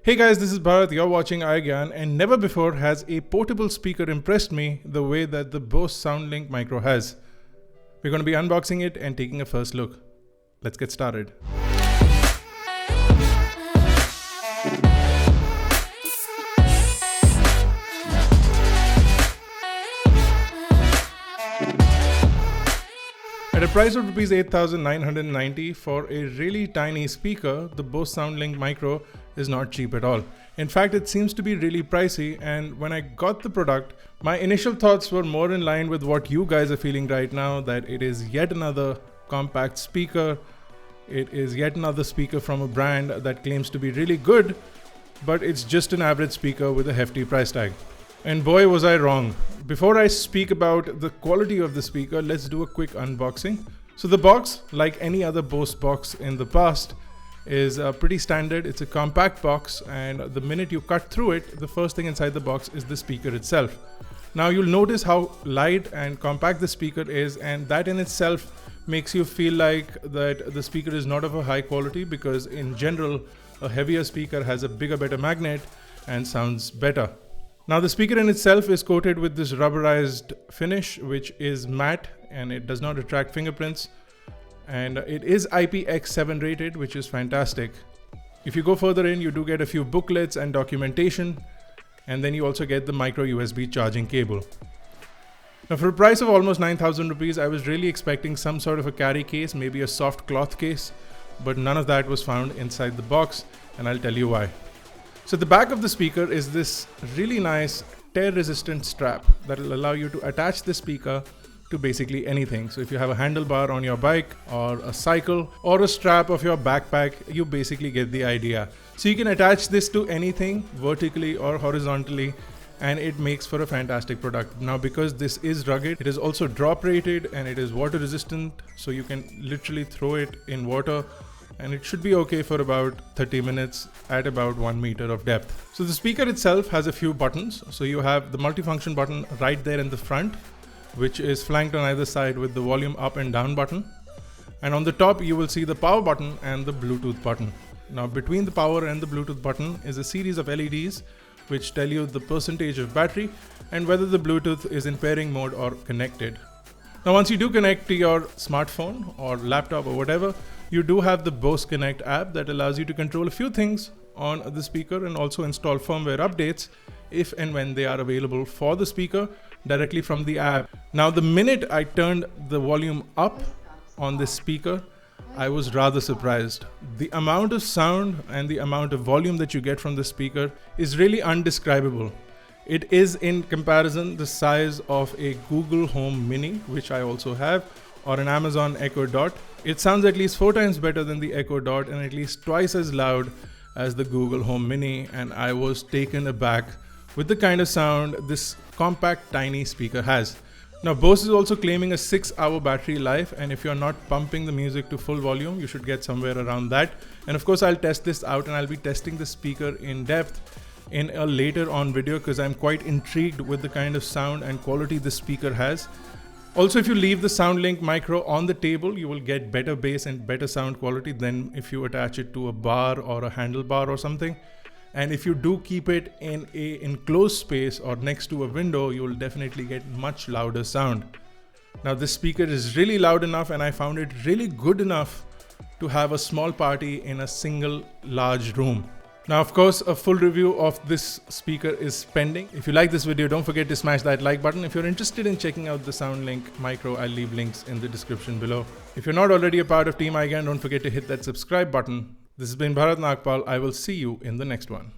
Hey guys, this is Bharat, you're watching iGyaan, and never before has a portable speaker impressed me the way that the Bose SoundLink Micro has. We're going to be unboxing it and taking a first look. Let's get started. At a price of Rs 8,990 for a really tiny speaker, the Bose SoundLink Micro is not cheap at all. In fact, it seems to be really pricey, and when I got the product, my initial thoughts were more in line with what you guys are feeling right now, that it is yet another compact speaker. It is yet another speaker from a brand that claims to be really good, but it's just an average speaker with a hefty price tag. And boy was I wrong. Before I speak about the quality of the speaker, let's do a quick unboxing. So the box, like any other Bose box in the past, is pretty standard. It's a compact box, and the minute you cut through it, the first thing inside the box is the speaker itself. Now you'll notice how light and compact the speaker is, and that in itself makes you feel like that the speaker is not of a high quality, because in general a heavier speaker has a bigger, better magnet and sounds better. Now the speaker in itself is coated with this rubberized finish, which is matte and it does not attract fingerprints, and it is IPX7 rated, which is fantastic. If you go further in, you do get a few booklets and documentation, and then you also get the micro USB charging cable. Now for a price of almost 9,000 rupees, I was really expecting some sort of a carry case, maybe a soft cloth case, but none of that was found inside the box, and I'll tell you why. So the back of the speaker is this really nice tear-resistant strap that will allow you to attach the speaker to basically anything. So if you have a handlebar on your bike or a cycle or a strap of your backpack, you basically get the idea. So you can attach this to anything vertically or horizontally, and it makes for a fantastic product. Now because this is rugged, it is also drop rated and it is water resistant, so you can literally throw it in water and it should be okay for about 30 minutes at about 1 meter of depth. So the speaker itself has a few buttons. So you have the multifunction button right there in the front, which is flanked on either side with the volume up and down button. And on the top you will see the power button and the Bluetooth button. Now between the power and the Bluetooth button is a series of LEDs which tell you the percentage of battery and whether the Bluetooth is in pairing mode or connected. Now once you do connect to your smartphone or laptop or whatever, you do have the Bose Connect app that allows you to control a few things on the speaker and also install firmware updates if and when they are available for the speaker directly from the app. Now the minute I turned the volume up on this speaker, I was rather surprised. The amount of sound and the amount of volume that you get from the speaker is really undescribable. It is in comparison the size of a Google Home Mini, which I also have, or an Amazon Echo Dot. It sounds at least 4 times better than the Echo Dot and at least twice as loud as the Google Home Mini, and I was taken aback with the kind of sound this compact tiny speaker has. Now Bose is also claiming a 6-hour battery life, and if you're not pumping the music to full volume, you should get somewhere around that. And of course I'll test this out, and I'll be testing the speaker in depth in a later on video because I'm quite intrigued with the kind of sound and quality this speaker has. Also, if you leave the SoundLink Micro on the table, you will get better bass and better sound quality than if you attach it to a bar or a handlebar or something. And if you do keep it in a enclosed space or next to a window, you will definitely get much louder sound. Now this speaker is really loud enough, and I found it really good enough to have a small party in a single large room. Now of course a full review of this speaker is pending. If you like this video, don't forget to smash that like button. If you're interested in checking out the SoundLink Micro, I'll leave links in the description below. If you're not already a part of Team iGyaan, don't forget to hit that subscribe button. This has been Bharat Nagpal. I will see you in the next one.